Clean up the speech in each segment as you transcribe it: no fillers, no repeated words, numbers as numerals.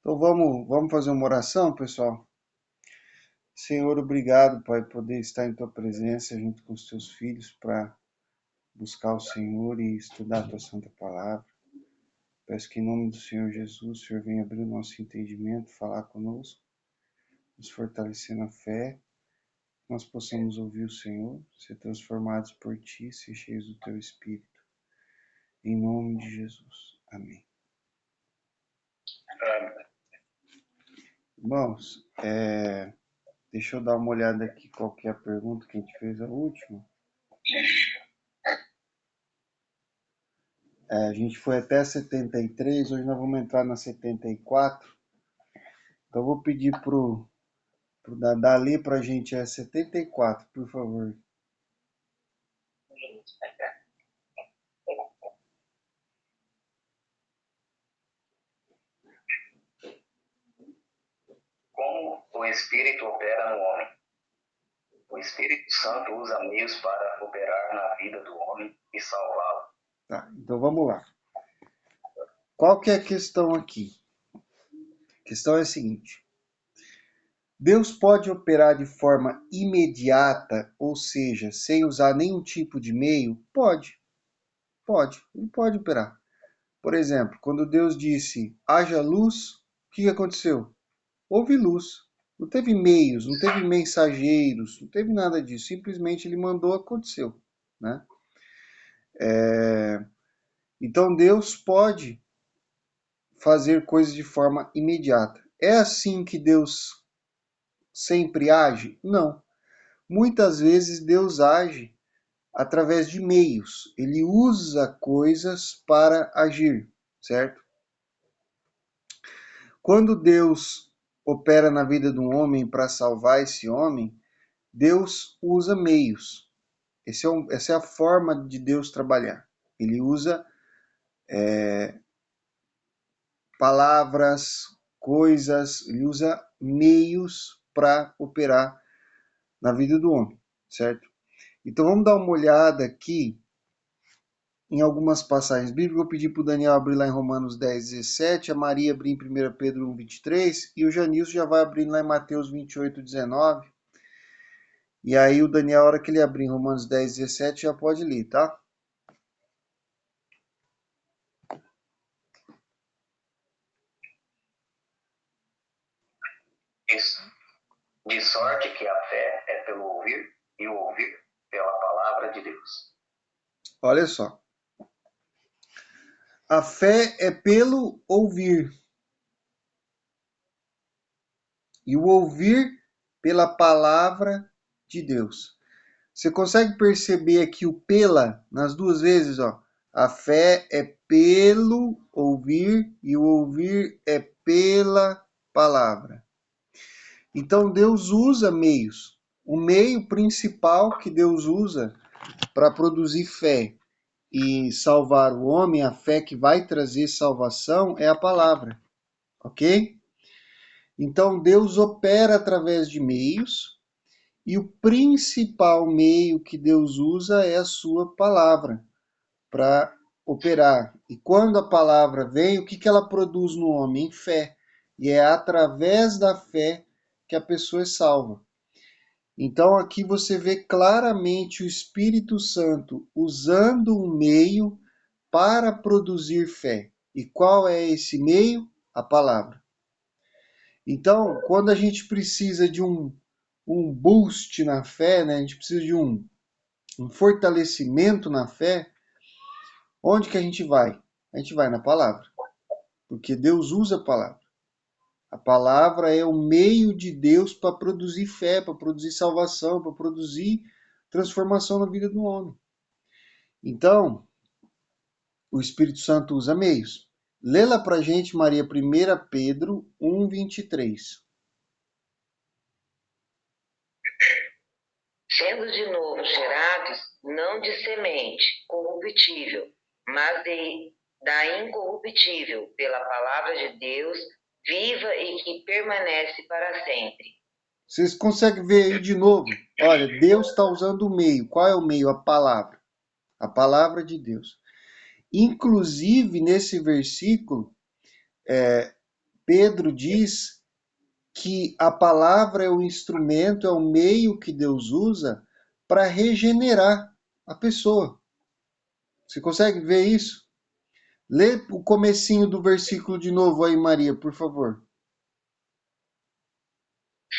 Então vamos fazer uma oração, pessoal? Senhor, obrigado, Pai, poder estar em Tua presença junto com os Teus filhos para buscar o Senhor e estudar a Tua Santa Palavra. Peço que em nome do Senhor Jesus, o Senhor venha abrir o nosso entendimento, falar conosco, nos fortalecer na fé, que nós possamos ouvir o Senhor, ser transformados por Ti, ser cheios do Teu Espírito. Em nome de Jesus. Amém. Irmãos, deixa eu dar uma olhada aqui qual que é a pergunta que a gente fez a última. A gente foi até 73, hoje nós vamos entrar na 74. Então eu vou pedir pro Dadá ler pra gente a 74, por favor. Como o Espírito opera no homem. O Espírito Santo usa meios para operar na vida do homem e salvá-lo. Tá, então vamos lá. Qual que é a questão aqui? A questão é a seguinte. Deus pode operar de forma imediata, ou seja, sem usar nenhum tipo de meio? Pode. Ele pode operar. Por exemplo, quando Deus disse, haja luz, o que aconteceu? Houve luz. Não teve meios, não teve mensageiros, não teve nada disso. Simplesmente ele mandou, aconteceu. Né? Então Deus pode fazer coisas de forma imediata. É assim que Deus sempre age? Não. Muitas vezes Deus age através de meios. Ele usa coisas para agir, certo? Quando Deus opera na vida de um homem para salvar esse homem, Deus usa meios. Essa é a forma de Deus trabalhar. Ele usa palavras, coisas, ele usa meios para operar na vida do homem, certo? Então vamos dar uma olhada aqui em algumas passagens bíblicas. Eu pedi para o Daniel abrir lá em Romanos 10, 17, a Maria abrir em 1 Pedro 1, 23, e o Janilson já vai abrir lá em Mateus 28, 19. E aí o Daniel, a hora que ele abrir em Romanos 10, 17, já pode ler, tá? Isso. De sorte que a fé é pelo ouvir e o ouvir pela palavra de Deus. Olha só. A fé é pelo ouvir. E o ouvir pela palavra de Deus. Você consegue perceber aqui o pela nas duas vezes, ó? A fé é pelo ouvir e o ouvir é pela palavra. Então Deus usa meios. O meio principal que Deus usa para produzir fé e salvar o homem, a fé que vai trazer salvação, é a palavra. Ok? Então Deus opera através de meios, e o principal meio que Deus usa é a sua palavra para operar. E quando a palavra vem, o que ela produz no homem? Fé. E é através da fé que a pessoa é salva. Então aqui você vê claramente o Espírito Santo usando um meio para produzir fé. E qual é esse meio? A palavra. Então, quando a gente precisa de um boost na fé, né? A gente precisa de um fortalecimento na fé, onde que a gente vai? A gente vai na palavra, porque Deus usa a palavra. A palavra é o meio de Deus para produzir fé, para produzir salvação, para produzir transformação na vida do homem. Então, o Espírito Santo usa meios. Lê lá para a gente, Maria, 1 Pedro 1, 23. Sendo de novo gerados, não de semente corruptível, mas da incorruptível, pela palavra de Deus, viva e que permanece para sempre. Vocês conseguem ver aí de novo? Olha, Deus está usando o meio. Qual é o meio? A palavra. A palavra de Deus. Inclusive, nesse versículo, Pedro diz que a palavra é o instrumento, é o meio que Deus usa para regenerar a pessoa. Você consegue ver isso? Lê o comecinho do versículo de novo aí, Maria, por favor.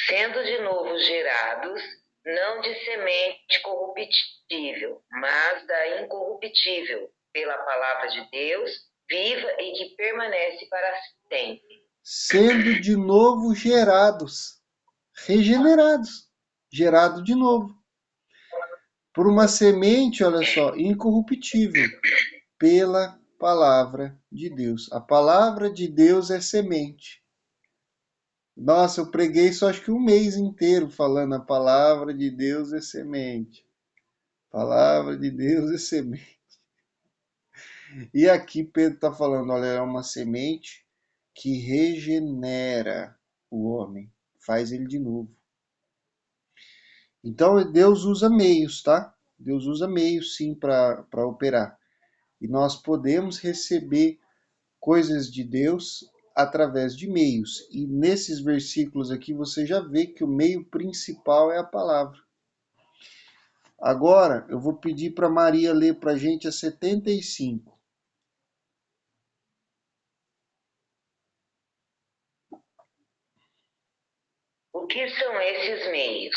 Sendo de novo gerados, não de semente corruptível, mas da incorruptível, pela palavra de Deus, viva e que permanece para sempre. Sendo de novo gerados, regenerados, gerado de novo. Por uma semente, olha só, incorruptível, pela palavra de Deus. A palavra de Deus é semente. Nossa, eu preguei só acho que um mês inteiro falando a palavra de Deus é semente. Palavra de Deus é semente. E aqui Pedro está falando, olha, é uma semente que regenera o homem, faz ele de novo. Então Deus usa meios, tá? Deus usa meios sim para operar. E nós podemos receber coisas de Deus através de meios. E nesses versículos aqui você já vê que o meio principal é a palavra. Agora eu vou pedir para Maria ler para a gente a 75. O que são esses meios?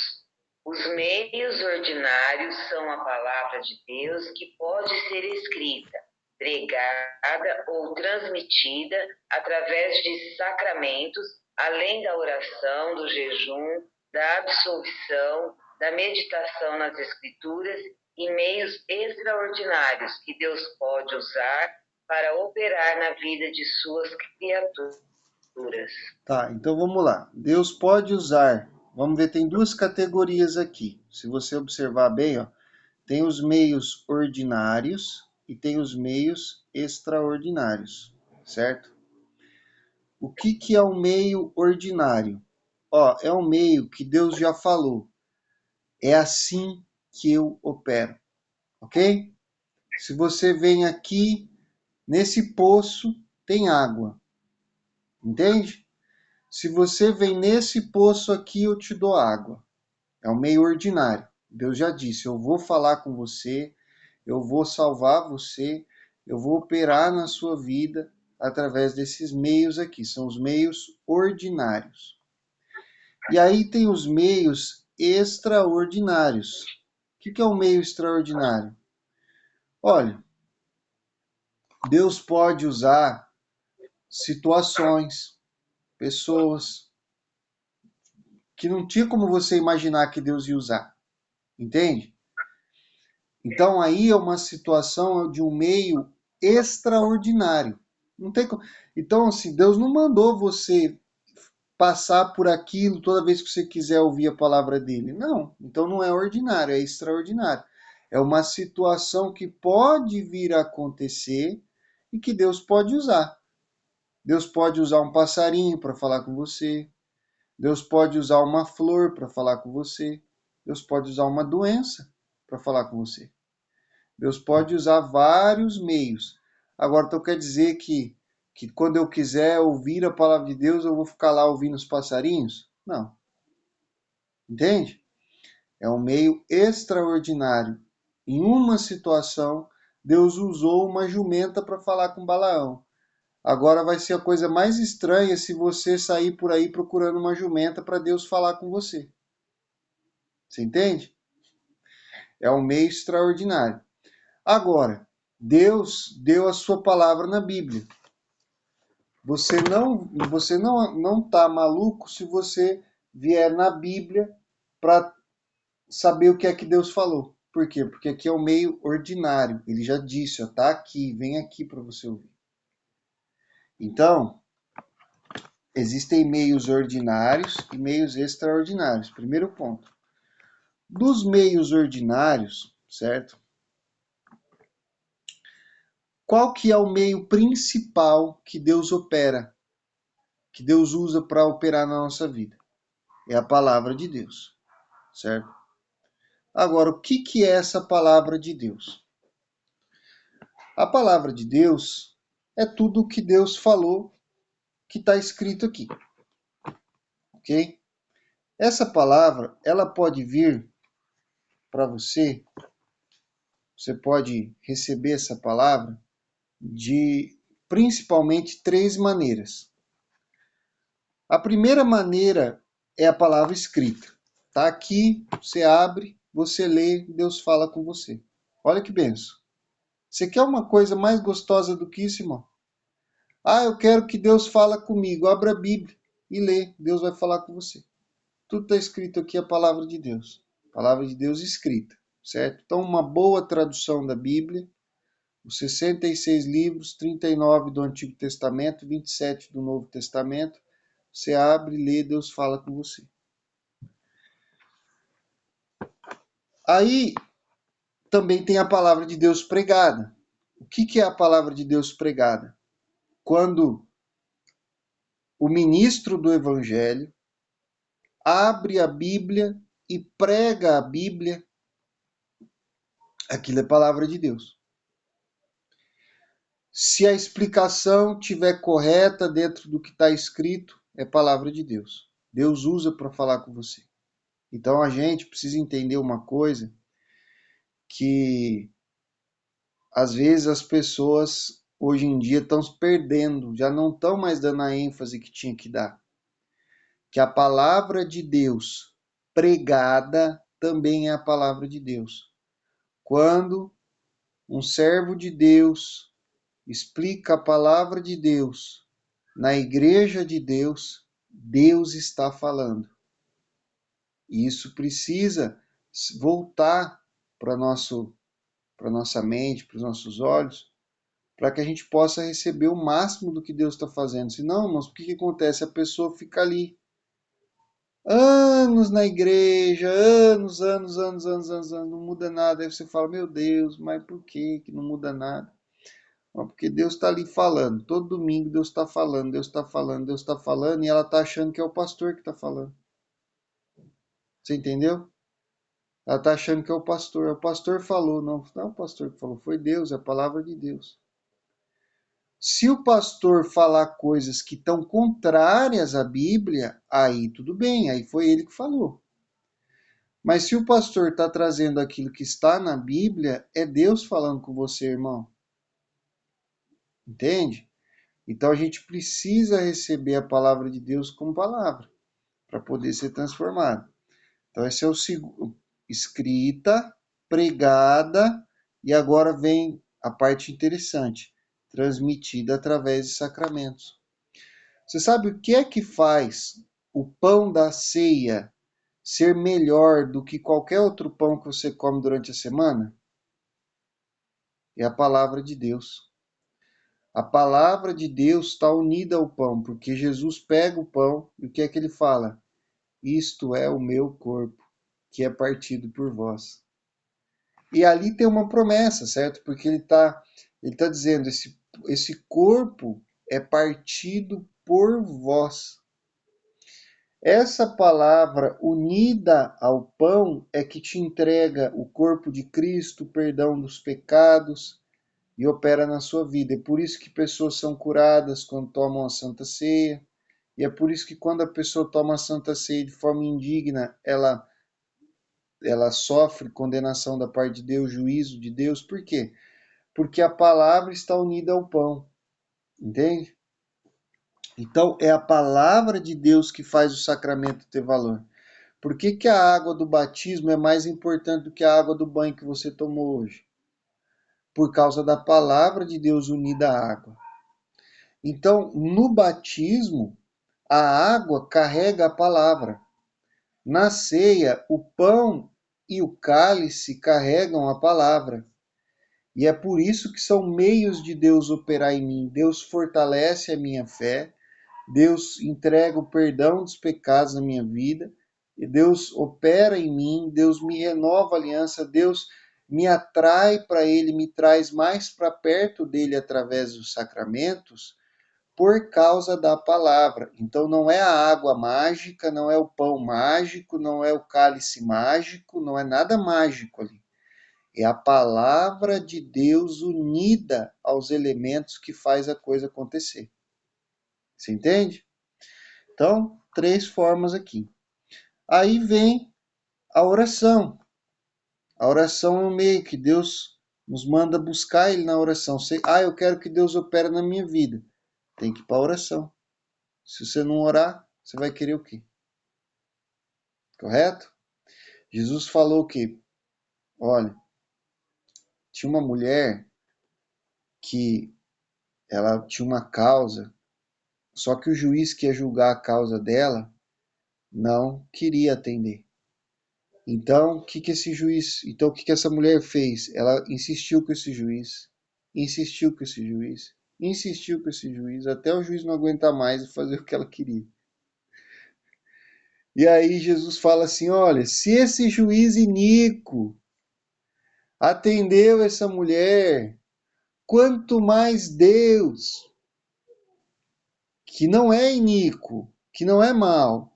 Os meios ordinários são a palavra de Deus que pode ser escrita, pregada ou transmitida através de sacramentos, além da oração, do jejum, da absolvição, da meditação nas Escrituras e meios extraordinários que Deus pode usar para operar na vida de suas criaturas. Tá, então vamos lá. Deus pode usar. Vamos ver, tem duas categorias aqui. Se você observar bem, ó, tem os meios ordinários e tem os meios extraordinários, certo? O que é um meio ordinário? Ó, é um meio que Deus já falou. É assim que eu opero, ok? Se você vem aqui, nesse poço tem água, entende? Se você vem nesse poço aqui, eu te dou água. É um meio ordinário. Deus já disse, eu vou falar com você, eu vou salvar você, eu vou operar na sua vida através desses meios aqui. São os meios ordinários. E aí tem os meios extraordinários. O que é um meio extraordinário? Olha, Deus pode usar situações, pessoas que não tinha como você imaginar que Deus ia usar. Entende? Então aí é uma situação de um meio extraordinário. Não tem como... Então, assim, Deus não mandou você passar por aquilo toda vez que você quiser ouvir a palavra dele. Não. Então não é ordinário, é extraordinário. É uma situação que pode vir a acontecer e que Deus pode usar. Deus pode usar um passarinho para falar com você. Deus pode usar uma flor para falar com você. Deus pode usar uma doença para falar com você. Deus pode usar vários meios. Agora, então quer dizer que quando eu quiser ouvir a palavra de Deus, eu vou ficar lá ouvindo os passarinhos? Não. Entende? É um meio extraordinário. Em uma situação, Deus usou uma jumenta para falar com Balaão. Agora vai ser a coisa mais estranha se você sair por aí procurando uma jumenta para Deus falar com você. Você entende? É um meio extraordinário. Agora, Deus deu a sua palavra na Bíblia. Você não tá maluco se você vier na Bíblia para saber o que é que Deus falou. Por quê? Porque aqui é o meio ordinário. Ele já disse, ó, tá aqui, vem aqui para você ouvir. Então, existem meios ordinários e meios extraordinários. Primeiro ponto. Dos meios ordinários, certo? Qual que é o meio principal que Deus opera, que Deus usa para operar na nossa vida? É a palavra de Deus, certo? Agora, o que é essa palavra de Deus? A palavra de Deus é tudo o que Deus falou que está escrito aqui. Ok? Essa palavra, ela pode vir para você, você pode receber essa palavra de principalmente 3 maneiras. A primeira maneira é a palavra escrita. Está aqui, você abre, você lê, Deus fala com você. Olha que benção. Você quer uma coisa mais gostosa do que isso, irmão? Ah, eu quero que Deus fale comigo. Abra a Bíblia e lê. Deus vai falar com você. Tudo está escrito aqui, a palavra de Deus. Palavra de Deus escrita, certo? Então, uma boa tradução da Bíblia, os 66 livros, 39 do Antigo Testamento, 27 do Novo Testamento. Você abre, lê, Deus fala com você. Aí, também tem a palavra de Deus pregada. O que é a palavra de Deus pregada? Quando o ministro do Evangelho abre a Bíblia e prega a Bíblia, aquilo é palavra de Deus. Se a explicação estiver correta dentro do que está escrito, é palavra de Deus. Deus usa para falar com você. Então a gente precisa entender uma coisa, que às vezes as pessoas hoje em dia estão se perdendo, já não estão mais dando a ênfase que tinha que dar. Que a palavra de Deus pregada também é a palavra de Deus. Quando um servo de Deus explica a palavra de Deus na igreja de Deus, Deus está falando. E isso precisa voltar para nossa mente, para os nossos olhos, para que a gente possa receber o máximo do que Deus está fazendo. Senão, irmãos, o que acontece? A pessoa fica ali anos na igreja, anos, não muda nada. Aí você fala, meu Deus, mas por que não muda nada? Porque Deus está ali falando. Todo domingo Deus está falando, Deus está falando, Deus está falando, e ela está achando que é o pastor que está falando. Você entendeu? Ela está achando que é o pastor. O pastor falou. Não, não é o pastor que falou, foi Deus, é a palavra de Deus. Se o pastor falar coisas que estão contrárias à Bíblia, aí tudo bem, aí foi ele que falou. Mas se o pastor está trazendo aquilo que está na Bíblia, é Deus falando com você, irmão. Entende? Então a gente precisa receber a palavra de Deus como palavra, para poder ser transformado. Então esse é o segundo, escrita, pregada, e agora vem a parte interessante, transmitida através de sacramentos. Você sabe o que é que faz o pão da ceia ser melhor do que qualquer outro pão que você come durante a semana? É a palavra de Deus. A palavra de Deus está unida ao pão, porque Jesus pega o pão e o que é que ele fala? Isto é o meu corpo, que é partido por vós. E ali tem uma promessa, certo? Porque ele tá dizendo, esse corpo é partido por vós. Essa palavra unida ao pão é que te entrega o corpo de Cristo, o perdão dos pecados, e opera na sua vida. É por isso que pessoas são curadas quando tomam a Santa Ceia. E é por isso que quando a pessoa toma a Santa Ceia de forma indigna, ela sofre condenação da parte de Deus, juízo de Deus. Por quê? Porque a palavra está unida ao pão. Entende? Então, é a palavra de Deus que faz o sacramento ter valor. Por que que a água do batismo é mais importante do que a água do banho que você tomou hoje? Por causa da palavra de Deus unida à água. Então, no batismo, a água carrega a palavra. Na ceia, o pão e o cálice carregam a palavra. E é por isso que são meios de Deus operar em mim. Deus fortalece a minha fé, Deus entrega o perdão dos pecados na minha vida, e Deus opera em mim, Deus me renova a aliança, Deus me atrai para Ele, me traz mais para perto dele através dos sacramentos, por causa da palavra. Então não é a água mágica, não é o pão mágico, não é o cálice mágico, não é nada mágico ali. É a palavra de Deus unida aos elementos que faz a coisa acontecer. Você entende? Então, 3 formas aqui. Aí vem a oração. A oração é um meio que Deus nos manda buscar Ele na oração. Eu quero que Deus opere na minha vida. Tem que ir para a oração. Se você não orar, você vai querer o quê? Correto? Jesus falou que, olha, tinha uma mulher que ela tinha uma causa, só que o juiz que ia julgar a causa dela não queria atender. Então, o que essa mulher fez? Ela insistiu com esse juiz, insistiu com esse juiz, insistiu com esse juiz, até o juiz não aguentar mais e fazer o que ela queria. E aí Jesus fala assim, olha, se esse juiz iníquo atendeu essa mulher, quanto mais Deus, que não é iníquo, que não é mau,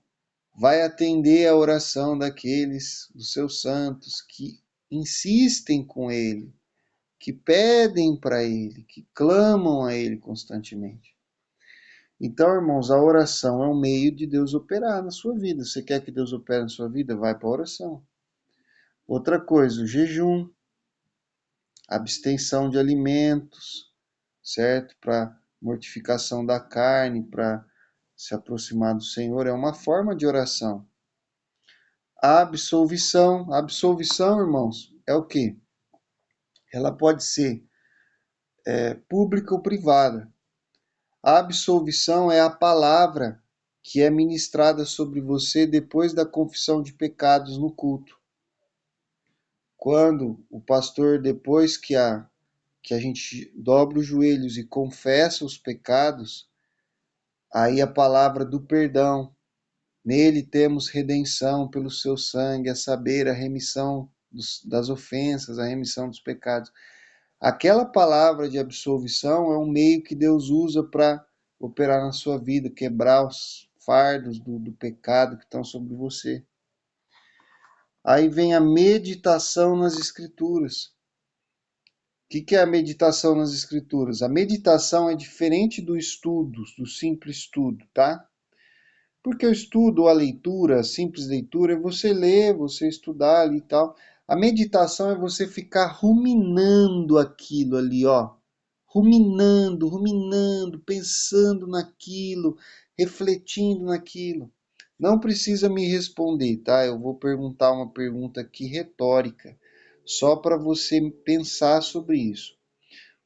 vai atender a oração daqueles, dos seus santos, que insistem com Ele, que pedem para Ele, que clamam a Ele constantemente. Então, irmãos, a oração é um meio de Deus operar na sua vida. Você quer que Deus opere na sua vida? Vai para a oração. Outra coisa, o jejum, abstenção de alimentos, certo? Para mortificação da carne, para se aproximar do Senhor, é uma forma de oração. A absolvição, irmãos, é o quê? Ela pode ser pública ou privada. A absolvição é a palavra que é ministrada sobre você depois da confissão de pecados no culto. Quando o pastor, depois que a gente dobra os joelhos e confessa os pecados, aí a palavra do perdão. Nele temos redenção pelo seu sangue, a saber, a remissão das ofensas, a remissão dos pecados. Aquela palavra de absolvição é um meio que Deus usa para operar na sua vida, quebrar os fardos do pecado que estão sobre você. Aí vem a meditação nas Escrituras. O que é a meditação nas Escrituras? A meditação é diferente do estudo, do simples estudo, tá? Porque o estudo, a leitura, a simples leitura, é você ler, você estudar ali e tal. A meditação é você ficar ruminando aquilo ali, ó. Ruminando, pensando naquilo, refletindo naquilo. Não precisa me responder, tá? Eu vou perguntar uma pergunta aqui retórica, só para você pensar sobre isso.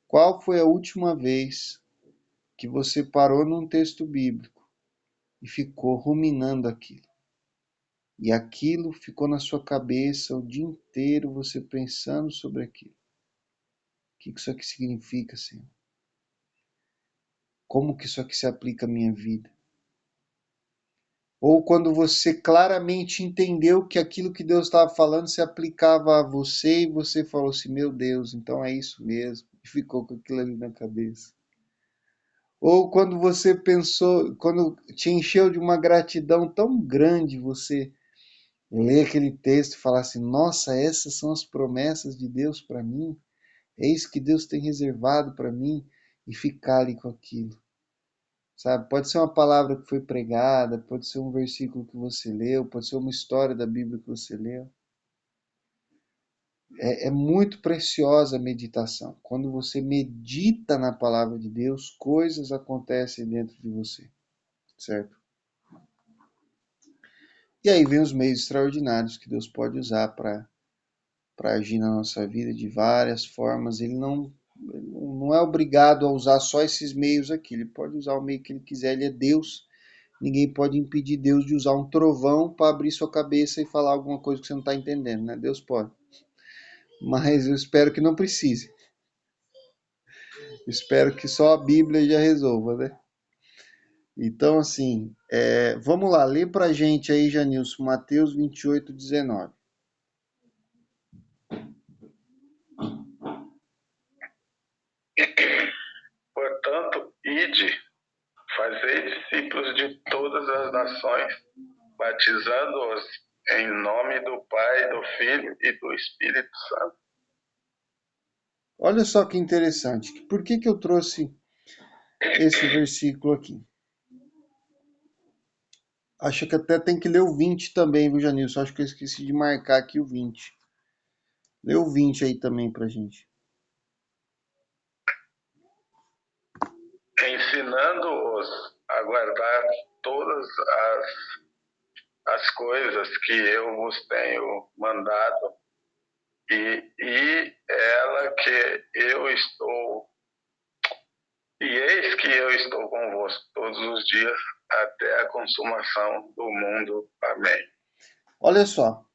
Qual foi a última vez que você parou num texto bíblico e ficou ruminando aquilo? E aquilo ficou na sua cabeça o dia inteiro, você pensando sobre aquilo. O que isso aqui significa, Senhor? Como que isso aqui se aplica à minha vida? Ou quando você claramente entendeu que aquilo que Deus estava falando se aplicava a você e você falou assim, meu Deus, então é isso mesmo. E ficou com aquilo ali na cabeça. Ou quando você pensou, quando te encheu de uma gratidão tão grande, você lê aquele texto e fala assim, nossa, essas são as promessas de Deus para mim. É isso que Deus tem reservado para mim, e ficar ali com aquilo. Sabe? Pode ser uma palavra que foi pregada, pode ser um versículo que você leu, pode ser uma história da Bíblia que você leu. É muito preciosa a meditação. Quando você medita na palavra de Deus, coisas acontecem dentro de você, certo? E aí vem os meios extraordinários que Deus pode usar para agir na nossa vida de várias formas. Ele não é obrigado a usar só esses meios aqui. Ele pode usar o meio que ele quiser. Ele é Deus. Ninguém pode impedir Deus de usar um trovão para abrir sua cabeça e falar alguma coisa que você não está entendendo, né? Deus pode. Mas eu espero que não precise. Espero que só a Bíblia já resolva, né? Então, assim, vamos lá. Lê pra gente aí, Janilson, Mateus 28:19. Portanto, ide, fazei discípulos de todas as nações, batizando-os em nome do Pai, do Filho e do Espírito Santo. Olha só que interessante. Por que eu trouxe esse versículo aqui? Acho que até tem que ler o 20 também, viu, Janilson? Acho que eu esqueci de marcar aqui o 20. Lê o 20 aí também pra gente. Ensinando-os a guardar todas as coisas que eu vos tenho mandado, e ela que eu estou, e eis que eu estou convosco todos os dias até a consumação do mundo. Amém. Olha só,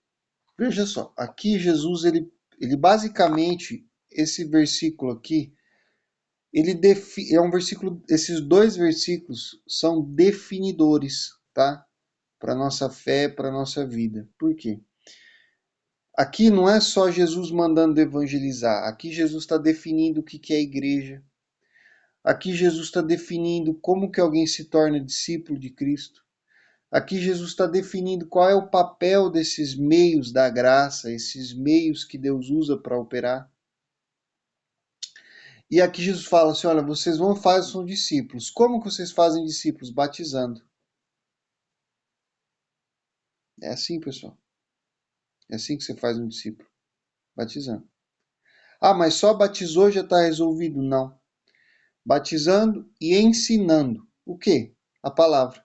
veja só. Aqui Jesus, ele basicamente, esse versículo aqui, é um versículo, esses dois versículos são definidores, tá? Para nossa fé, para nossa vida. Por quê? Aqui não é só Jesus mandando evangelizar. Aqui Jesus está definindo o que é a igreja. Aqui Jesus está definindo como que alguém se torna discípulo de Cristo. Aqui Jesus está definindo qual é o papel desses meios da graça, esses meios que Deus usa para operar. E aqui Jesus fala assim, olha, vocês vão fazer são discípulos. Como que vocês fazem discípulos? Batizando. É assim, pessoal. É assim que você faz um discípulo. Batizando. Ah, mas só batizou já está resolvido? Não. Batizando e ensinando. O quê? A palavra.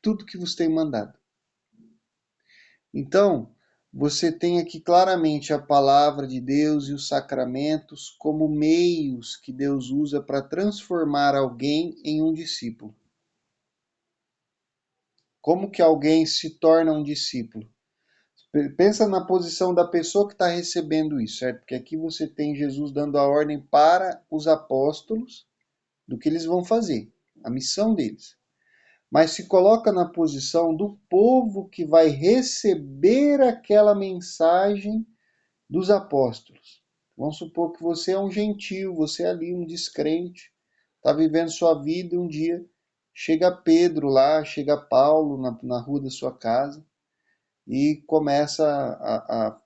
Tudo que vos tem mandado. Então, você tem aqui claramente a palavra de Deus e os sacramentos como meios que Deus usa para transformar alguém em um discípulo. Como que alguém se torna um discípulo? Pensa na posição da pessoa que está recebendo isso, certo? Porque aqui você tem Jesus dando a ordem para os apóstolos do que eles vão fazer, a missão deles. Mas se coloca na posição do povo que vai receber aquela mensagem dos apóstolos. Vamos supor que você é um gentio, você é ali um descrente, está vivendo sua vida e um dia chega Pedro lá, chega Paulo na rua da sua casa e começa a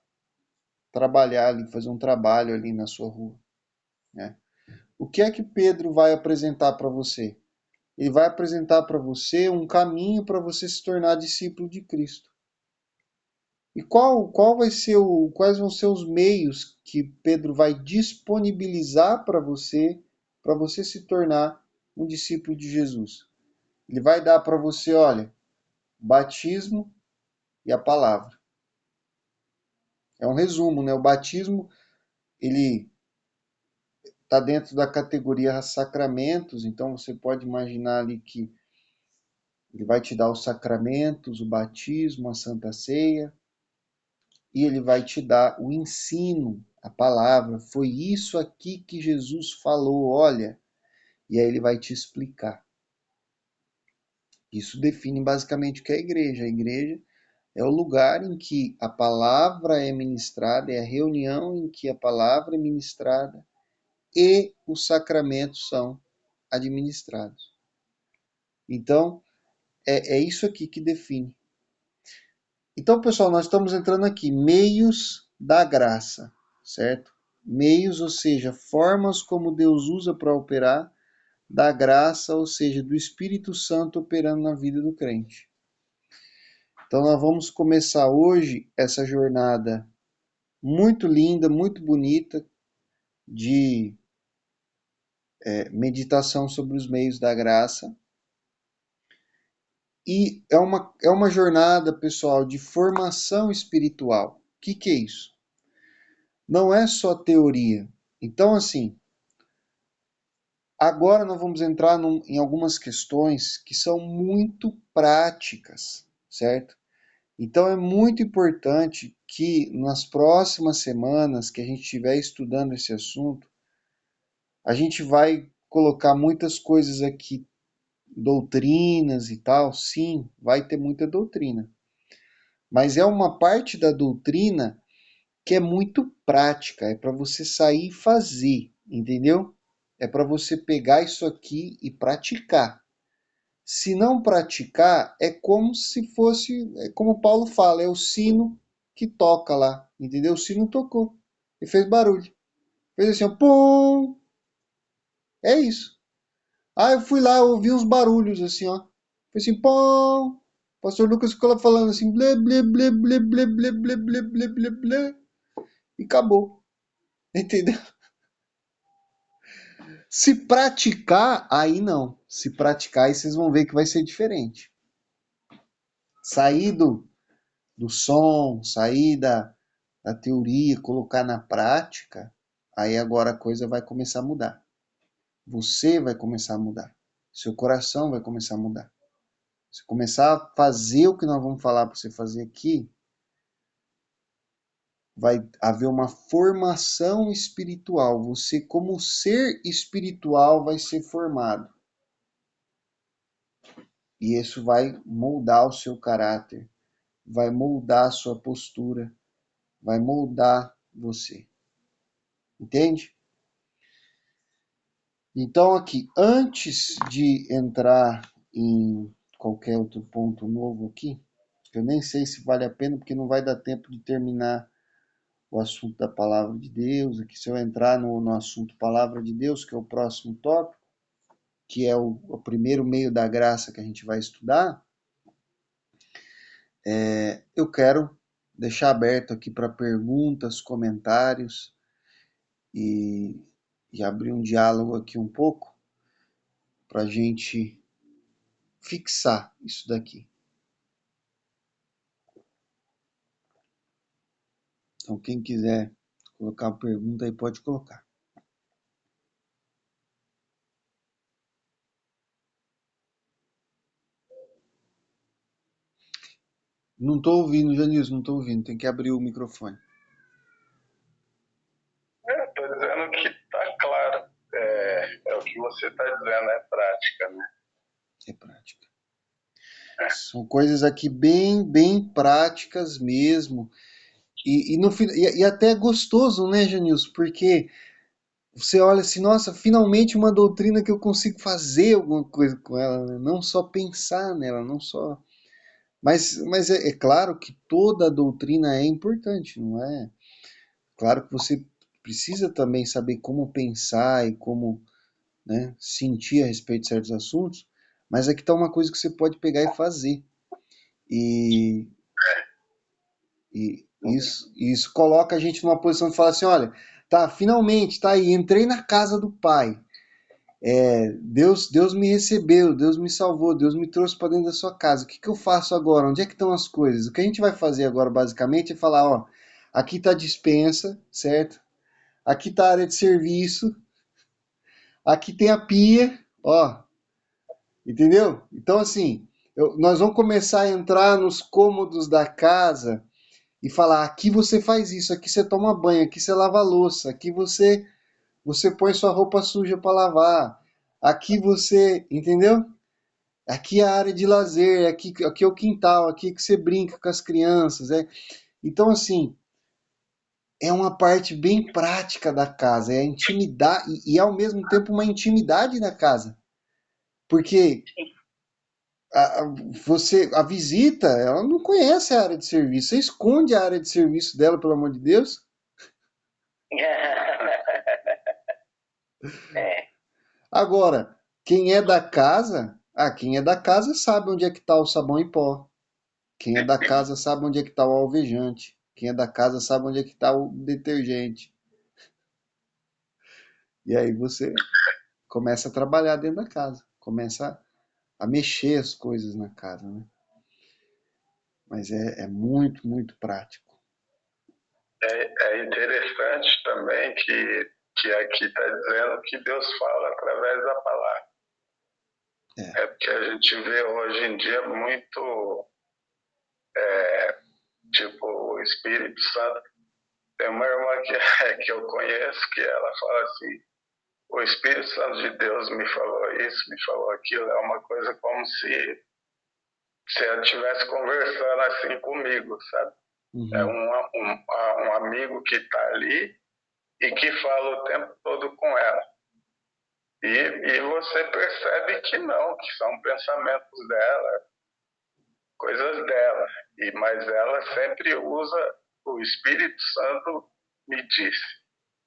trabalhar ali, fazer um trabalho ali na sua rua. Né? O que é que Pedro vai apresentar para você? Ele vai apresentar para você um caminho para você se tornar discípulo de Cristo. E quais vão ser os meios que Pedro vai disponibilizar para você se tornar um discípulo de Jesus? Ele vai dar para você, olha, o batismo e a palavra. É um resumo, né? O batismo, ele está dentro da categoria sacramentos, então você pode imaginar ali que ele vai te dar os sacramentos, o batismo, a Santa Ceia, e ele vai te dar o ensino, a palavra. Foi isso aqui que Jesus falou, olha. E aí ele vai te explicar. Isso define basicamente o que é a igreja. A igreja é o lugar em que a palavra é ministrada, é a reunião em que a palavra é ministrada e os sacramentos são administrados. Então, é isso aqui que define. Então, pessoal, nós estamos entrando aqui, meios da graça, certo? Meios, ou seja, formas como Deus usa para operar, da graça, ou seja, do Espírito Santo operando na vida do crente. Então, nós vamos começar hoje essa jornada muito linda, muito bonita, de meditação sobre os meios da graça. E é uma jornada, pessoal, de formação espiritual. O que é isso? Não é só teoria. Então, assim, agora nós vamos entrar em algumas questões que são muito práticas, certo? Então é muito importante que nas próximas semanas que a gente estiver estudando esse assunto, a gente vai colocar muitas coisas aqui, doutrinas e tal, sim, vai ter muita doutrina. Mas é uma parte da doutrina que é muito prática, é para você sair e fazer, entendeu? É para você pegar isso aqui e praticar. Se não praticar, é como se fosse, é como Paulo fala, é o sino que toca lá, entendeu? O sino tocou e fez barulho. Fez assim, ó, pum! É isso. Ah, eu fui lá, ouvi uns barulhos assim, ó. Foi assim, pum! O pastor Lucas ficou lá falando assim, blé, blé, blé, blé, blé, blé, blé, blé, blé, blé, blé, e acabou. Entendeu? Se praticar, aí não. Se praticar, aí vocês vão ver que vai ser diferente. Sair do som, sair da teoria, colocar na prática, aí agora a coisa vai começar a mudar. Você vai começar a mudar. Seu coração vai começar a mudar. Se começar a fazer o que nós vamos falar para você fazer aqui, vai haver uma formação espiritual. Você, como ser espiritual, vai ser formado. E isso vai moldar o seu caráter, vai moldar a sua postura, vai moldar você. Entende? Então, aqui, antes de entrar em qualquer outro ponto novo aqui, eu nem sei se vale a pena, porque não vai dar tempo de terminar o assunto da palavra de Deus. Aqui, se eu entrar no assunto palavra de Deus, que é o próximo tópico, que é o primeiro meio da graça que a gente vai estudar, eu quero deixar aberto aqui para perguntas, comentários e abrir um diálogo aqui um pouco para a gente fixar isso daqui. Então, quem quiser colocar uma pergunta aí, pode colocar. Não estou ouvindo, Janilson, não estou ouvindo. Tem que abrir o microfone. Estou dizendo que está claro. É o que você está dizendo, é prática, né? É prática. São coisas aqui bem práticas mesmo. E até gostoso, né, Janilson? Porque você olha assim, nossa, finalmente uma doutrina que eu consigo fazer alguma coisa com ela, né? Não só pensar nela, não só... Mas é claro que toda a doutrina é importante, não é? Claro que você precisa também saber como pensar e como, né, sentir a respeito de certos assuntos, mas aqui está uma coisa que você pode pegar e fazer. E isso coloca a gente numa posição de falar assim, olha, tá, finalmente, tá aí, entrei na casa do Pai. Deus me recebeu, Deus me salvou, Deus me trouxe para dentro da sua casa. O que eu faço agora? Onde é que estão as coisas? O que a gente vai fazer agora, basicamente, é falar, ó, aqui está a dispensa, certo? Aqui está a área de serviço, aqui tem a pia, ó, entendeu? Então, assim, nós vamos começar a entrar nos cômodos da casa e falar, aqui você faz isso, aqui você toma banho, aqui você lava a louça, aqui você põe sua roupa suja para lavar, aqui você, entendeu? Aqui é a área de lazer, aqui é o quintal, aqui é que você brinca com as crianças. Então, assim, é uma parte bem prática da casa, é a intimidade, e ao mesmo tempo uma intimidade da casa. Porque a visita, ela não conhece a área de serviço. Você esconde a área de serviço dela, pelo amor de Deus. Agora, quem é da casa, quem é da casa sabe onde é que está o sabão em pó. Quem é da casa sabe onde é que está o alvejante. Quem é da casa sabe onde é que está o detergente. E aí você começa a trabalhar dentro da casa. Começa a mexer as coisas na casa, né? Mas é muito prático. É interessante também que aqui está dizendo que Deus fala através da palavra. É porque a gente vê hoje em dia muito, tipo, o Espírito Santo. Tem uma irmã que eu conheço que ela fala assim, o Espírito Santo de Deus me falou isso, me falou aquilo. É uma coisa como se ela estivesse conversando assim comigo, sabe? Uhum. É um amigo que está ali e que fala o tempo todo com ela. E você percebe que não, que são pensamentos dela, coisas dela. Mas ela sempre usa o Espírito Santo me disse.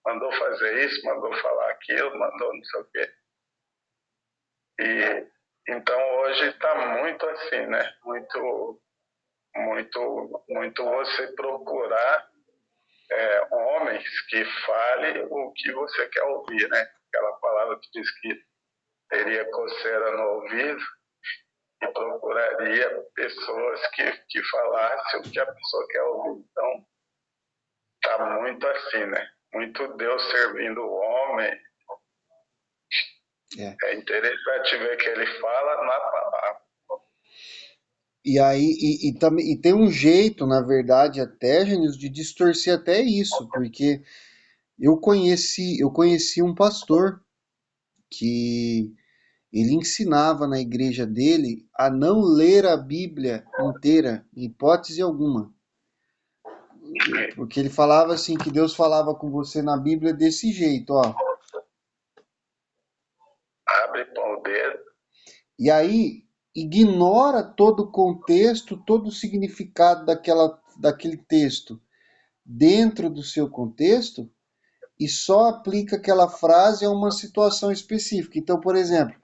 Mandou fazer isso, mandou falar aquilo, mandou não sei o quê. Então hoje está muito assim, né? Muito você procurar homens que falem o que você quer ouvir, né? Aquela palavra que diz que teria coceira no ouvido e procuraria pessoas que falassem o que a pessoa quer ouvir. Então tá muito assim, né? Muito Deus servindo o homem. É interessante ver que ele fala na palavra. E aí, também, e tem um jeito, na verdade, até, Gênesis, de distorcer até isso, porque eu conheci um pastor que ele ensinava na igreja dele a não ler a Bíblia inteira, em hipótese alguma. Porque ele falava assim, que Deus falava com você na Bíblia desse jeito, ó. Abre o dedo. E aí, ignora todo o contexto, todo o significado daquele texto dentro do seu contexto e só aplica aquela frase a uma situação específica. Então, por exemplo,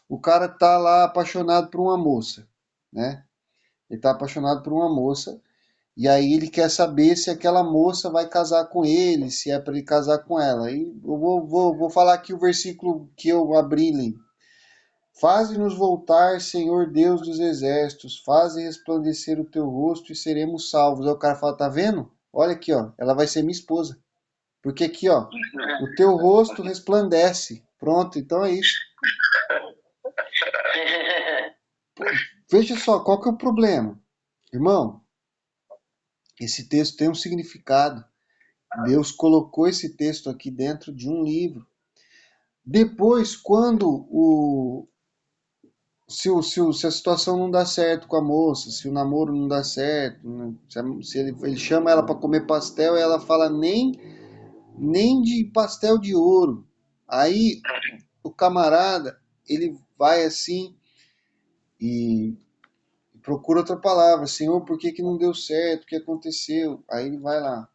o cara tá lá apaixonado por uma moça, né? Ele tá apaixonado por uma moça e aí ele quer saber se aquela moça vai casar com ele, se é para ele casar com ela. E eu vou falar aqui o versículo que eu abri. Faze-nos voltar, Senhor Deus dos exércitos, faze resplandecer o teu rosto e seremos salvos. Aí o cara fala, tá vendo? Olha aqui, ó, ela vai ser minha esposa. Porque aqui, ó, o teu rosto resplandece. Pronto, então é isso. Veja só, qual que é o problema? Irmão, esse texto tem um significado. Deus colocou esse texto aqui dentro de um livro. Depois, quando se a situação não dá certo com a moça, se o namoro não dá certo, né? Se ele chama ela para comer pastel e ela fala nem de pastel de ouro. Aí o camarada, ele vai assim e procura outra palavra. Senhor, por que não deu certo? O que aconteceu? Aí ele vai lá.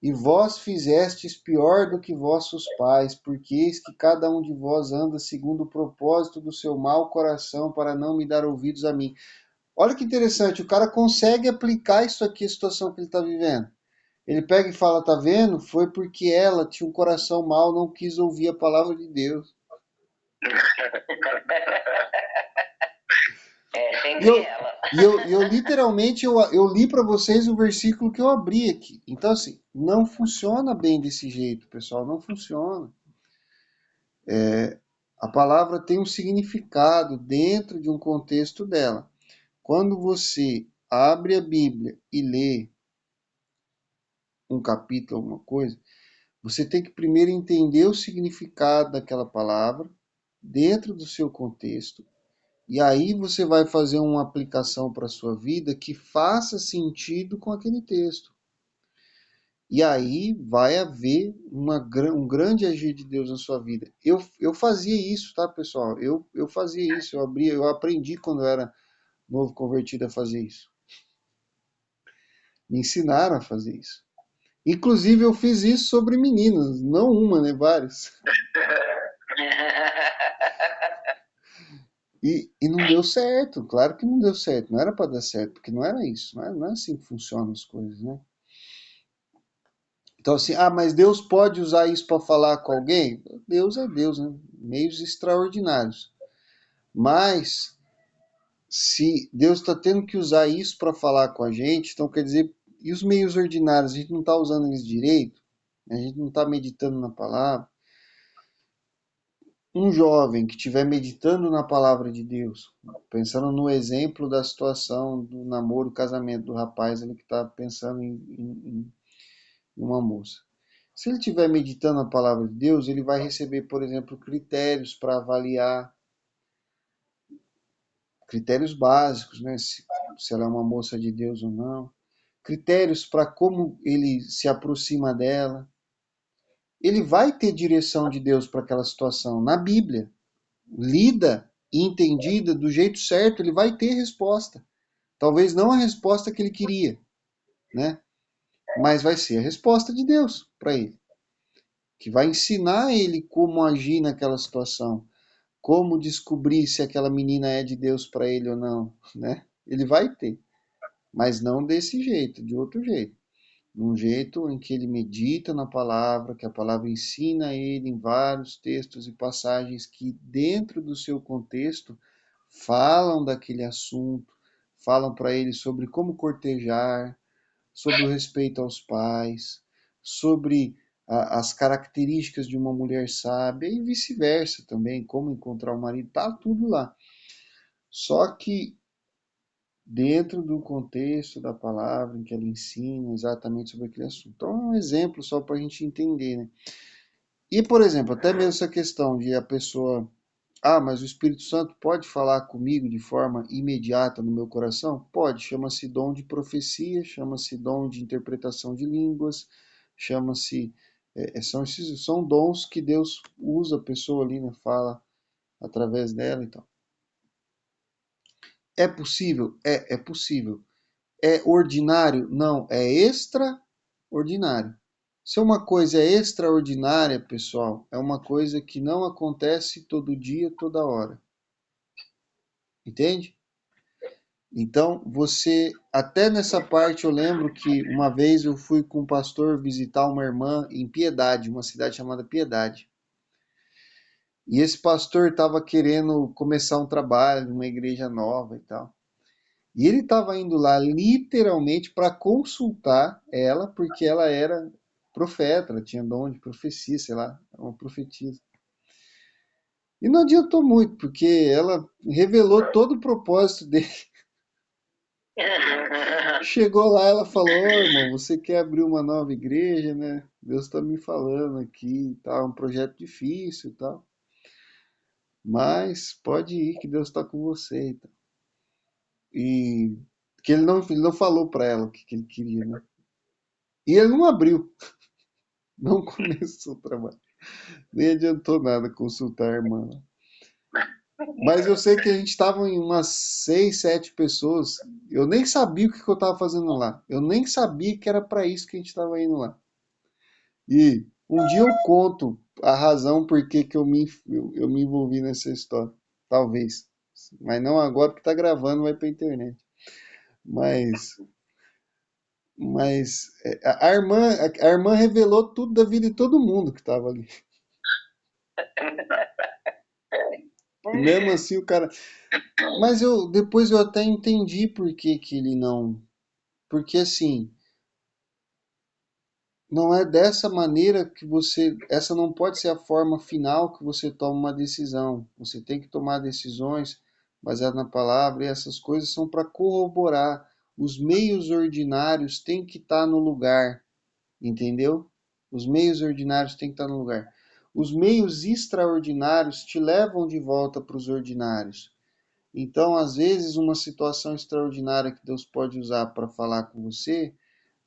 E vós fizestes pior do que vossos pais, porque eis que cada um de vós anda segundo o propósito do seu mau coração, para não me dar ouvidos a mim. Olha que interessante, o cara consegue aplicar isso aqui, a situação que ele está vivendo. Ele pega e fala, tá vendo? Foi porque ela tinha um coração mau, não quis ouvir a palavra de Deus. Sempre ela. Eu literalmente, eu li para vocês o versículo que eu abri aqui. Então, assim, não funciona bem desse jeito, pessoal, não funciona. A palavra tem um significado dentro de um contexto dela. Quando você abre a Bíblia e lê um capítulo, alguma coisa, você tem que primeiro entender o significado daquela palavra dentro do seu contexto, e aí você vai fazer uma aplicação para a sua vida que faça sentido com aquele texto. E aí vai haver um grande agir de Deus na sua vida. Eu fazia isso, tá, pessoal? Eu fazia isso, eu aprendi quando eu era novo convertido a fazer isso. Me ensinaram a fazer isso. Inclusive eu fiz isso sobre meninas, não uma, né? Várias. E não deu certo, claro que não deu certo, não era para dar certo, porque não era isso, não é assim que funcionam as coisas, né? Então assim, mas Deus pode usar isso para falar com alguém? Deus é Deus, né? Meios extraordinários. Mas se Deus está tendo que usar isso para falar com a gente, então quer dizer, e os meios ordinários, a gente não está usando eles direito? A gente não está meditando na palavra? Um jovem que estiver meditando na palavra de Deus, pensando no exemplo da situação do namoro, do casamento do rapaz ali que está pensando em uma moça. Se ele estiver meditando na palavra de Deus, ele vai receber, por exemplo, critérios para avaliar, critérios básicos, né? Se ela é uma moça de Deus ou não, critérios para como ele se aproxima dela. Ele vai ter direção de Deus para aquela situação na Bíblia. Lida e entendida do jeito certo, ele vai ter resposta. Talvez não a resposta que ele queria, né? Mas vai ser a resposta de Deus para ele, que vai ensinar ele como agir naquela situação. como descobrir se aquela menina é de Deus para ele ou não, né? Ele vai ter, mas não desse jeito, de outro jeito. Num jeito em que ele medita na palavra, que a palavra ensina a ele em vários textos e passagens que, dentro do seu contexto, falam daquele assunto, falam para ele sobre como cortejar, sobre o respeito aos pais, sobre as características de uma mulher sábia e vice-versa também, como encontrar um marido, tá tudo lá. Só que dentro do contexto da palavra em que ela ensina exatamente sobre aquele assunto. Então é um exemplo só para a gente entender, né? E, por exemplo, até mesmo essa questão de a pessoa, mas o Espírito Santo pode falar comigo de forma imediata no meu coração? Pode, chama-se dom de profecia, chama-se dom de interpretação de línguas, chama-se, são dons que Deus usa a pessoa ali, né? Fala através dela e tal. É possível? É possível. É ordinário? Não, é extraordinário. Se uma coisa é extraordinária, pessoal, é uma coisa que não acontece todo dia, toda hora. Entende? Então, até nessa parte eu lembro que uma vez eu fui com um pastor visitar uma irmã em Piedade, uma cidade chamada Piedade. E esse pastor estava querendo começar um trabalho numa igreja nova e tal. E ele estava indo lá literalmente para consultar ela, porque ela era profeta, ela tinha dom de profecia, sei lá, uma profetisa. E não adiantou muito, porque ela revelou todo o propósito dele. Chegou lá, ela falou: irmão, você quer abrir uma nova igreja, né? Deus está me falando aqui, tá, um projeto difícil e tal. Mas pode ir que Deus está com você e tal. E que ele não falou para ela o que ele queria, né? E ele não abriu, não começou o trabalho. Nem adiantou nada consultar a irmã. Mas eu sei que a gente estava em umas 6, 7 pessoas. Eu nem sabia o que eu estava fazendo lá. Eu nem sabia que era para isso que a gente estava indo lá. E um dia eu conto a razão por que eu me envolvi nessa história. Talvez. Mas não agora, porque está gravando, vai para a internet. Mas a irmã revelou tudo da vida de todo mundo que estava ali. E mesmo assim o cara. Mas depois eu até entendi por que ele não. Porque assim, não é dessa maneira que você. Essa não pode ser a forma final que você toma uma decisão. Você tem que tomar decisões baseadas na palavra, e essas coisas são para corroborar. Os meios ordinários têm que estar no lugar, entendeu? Os meios ordinários têm que estar no lugar. Os meios extraordinários te levam de volta para os ordinários. Então, às vezes, uma situação extraordinária que Deus pode usar para falar com você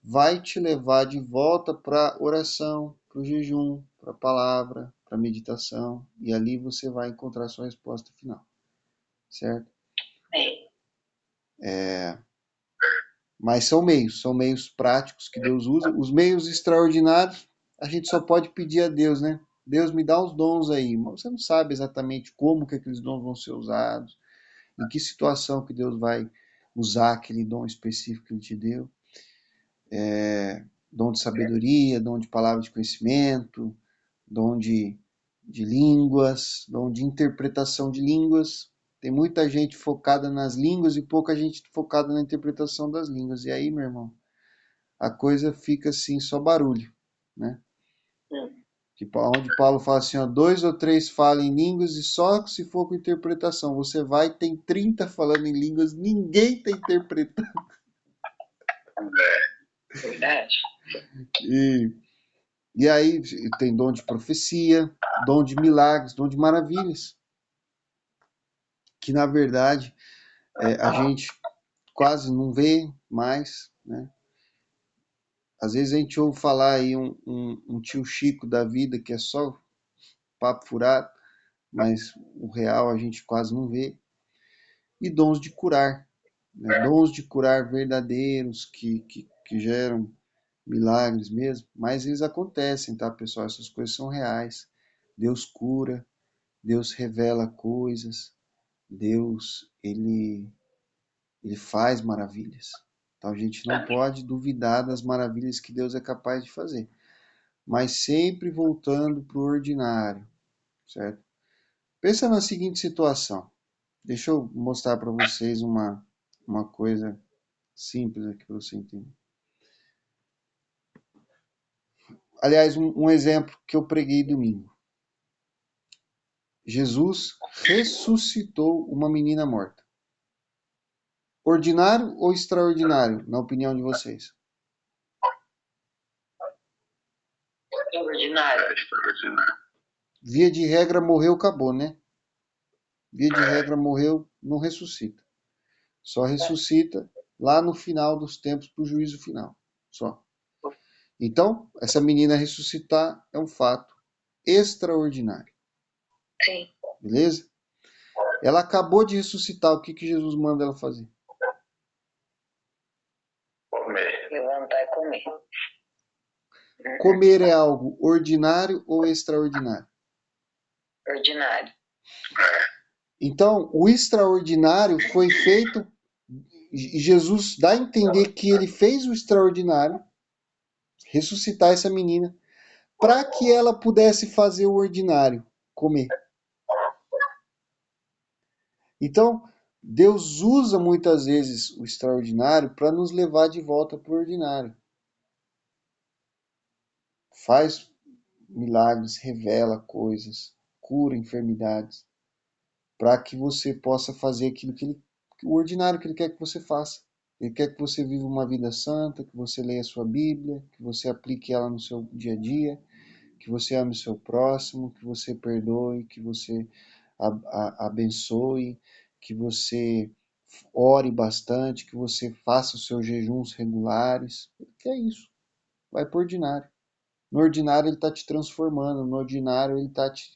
vai te levar de volta para a oração, para o jejum, para a palavra, para a meditação, e ali você vai encontrar a sua resposta final, certo? Mas são meios práticos que Deus usa. Os meios extraordinários, a gente só pode pedir a Deus, né? Deus me dá os dons aí, mas você não sabe exatamente como que aqueles dons vão ser usados, em que situação que Deus vai usar aquele dom específico que Ele te deu. Dom de sabedoria, dom de palavra de conhecimento, dom de línguas, dom de interpretação de línguas. Tem muita gente focada nas línguas e pouca gente focada na interpretação das línguas. E aí, meu irmão, a coisa fica assim, só barulho, né? Onde Paulo fala assim, ó, 2 ou 3 falam em línguas e só se for com interpretação. Você vai, tem 30 falando em línguas, ninguém está interpretando. Verdade. E aí tem dom de profecia, dom de milagres, dom de maravilhas. Que na verdade a gente quase não vê mais, né? Às vezes a gente ouve falar aí um tio Chico da vida que é só papo furado, mas o real a gente quase não vê. E dons de curar, né? Dons de curar verdadeiros que geram milagres mesmo, mas eles acontecem, tá, pessoal? Essas coisas são reais. Deus cura, Deus revela coisas, Deus, ele faz maravilhas. Então a gente não pode duvidar das maravilhas que Deus é capaz de fazer. Mas sempre voltando para o ordinário, certo? Pensa na seguinte situação. Deixa eu mostrar para vocês uma coisa simples aqui para você entender. Aliás, um exemplo que eu preguei domingo. Jesus ressuscitou uma menina morta. Ordinário ou extraordinário, na opinião de vocês? Extraordinário. Extraordinário. Via de regra, morreu, acabou, né? Via de regra, morreu, não ressuscita. Só ressuscita lá no final dos tempos para o juízo final. Só. Então, essa menina ressuscitar é um fato extraordinário. Sim. Beleza? Ela acabou de ressuscitar. O que Jesus manda ela fazer? Comer. Levantar e comer. Comer é algo ordinário ou extraordinário? Ordinário. Então, o extraordinário foi feito. Jesus dá a entender que ele fez o extraordinário, ressuscitar essa menina, para que ela pudesse fazer o ordinário, comer. Então, Deus usa muitas vezes o extraordinário para nos levar de volta para o ordinário. Faz milagres, revela coisas, cura enfermidades, para que você possa fazer aquilo o ordinário que ele quer que você faça. Ele quer que você viva uma vida santa, que você leia a sua Bíblia, que você aplique ela no seu dia a dia, que você ame o seu próximo, que você perdoe, que você abençoe, que você ore bastante, que você faça os seus jejuns regulares. Ele quer isso. Vai para o ordinário. No ordinário ele está te transformando, no ordinário ele está te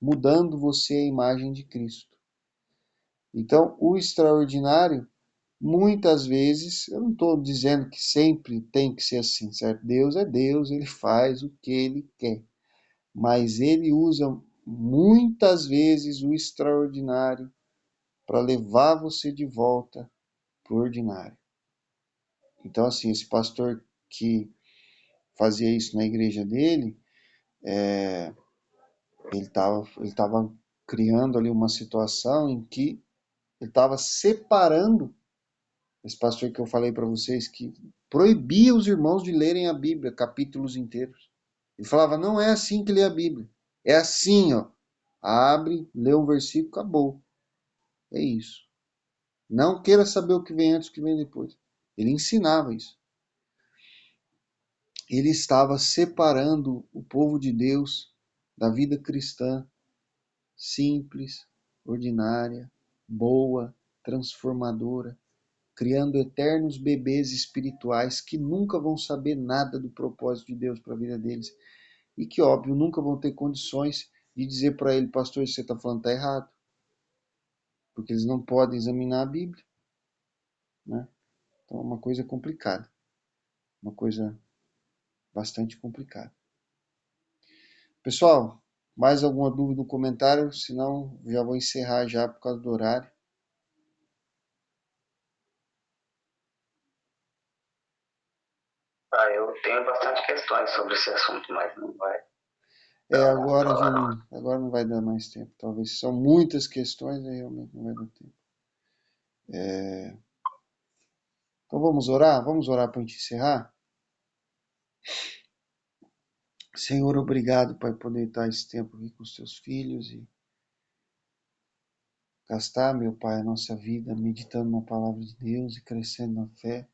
mudando você à imagem de Cristo. Então, o extraordinário, muitas vezes, eu não estou dizendo que sempre tem que ser assim, certo? Deus é Deus, ele faz o que ele quer. Mas ele usa muitas vezes o extraordinário para levar você de volta para o ordinário. Então, assim, esse pastor que fazia isso na igreja dele, ele estava criando ali uma situação em que ele estava separando, esse pastor que eu falei para vocês, que proibia os irmãos de lerem a Bíblia, capítulos inteiros. Ele falava, não é assim que lê a Bíblia. É assim, ó. Abre, lê um versículo, acabou. É isso. Não queira saber o que vem antes, o que vem depois. Ele ensinava isso. Ele estava separando o povo de Deus da vida cristã simples, ordinária, boa, transformadora, criando eternos bebês espirituais que nunca vão saber nada do propósito de Deus para a vida deles e que, óbvio, nunca vão ter condições de dizer para ele, pastor, isso que você está falando está errado, porque eles não podem examinar a Bíblia, né? Então é uma coisa complicada, uma coisa bastante complicada. Pessoal, mais alguma dúvida no comentário? Senão já vou encerrar já por causa do horário. Eu tenho bastante questões sobre esse assunto, mas não vai. Agora não vai dar mais tempo. Talvez são muitas questões, aí realmente não vai dar tempo. Então vamos orar? Vamos orar para a gente encerrar? Senhor, obrigado, Pai, por poder estar esse tempo aqui com os teus filhos e gastar, meu Pai, a nossa vida meditando na palavra de Deus e crescendo na fé.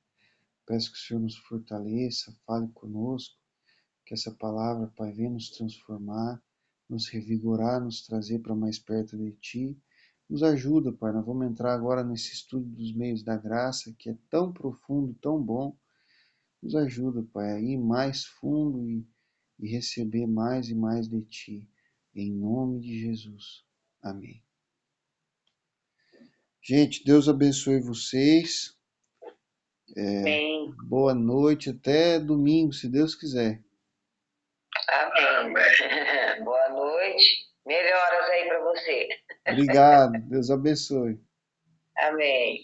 Peço que o Senhor nos fortaleça, fale conosco, que essa palavra, Pai, venha nos transformar, nos revigorar, nos trazer para mais perto de Ti. Nos ajuda, Pai, nós vamos entrar agora nesse estudo dos meios da graça, que é tão profundo, tão bom. Nos ajuda, Pai, a ir mais fundo e receber mais e mais de Ti. Em nome de Jesus. Amém. Gente, Deus abençoe vocês. Amém. Boa noite, até domingo, se Deus quiser. Amém. Boa noite. noite. Melhoras aí para você. Obrigado. Deus abençoe. Amém.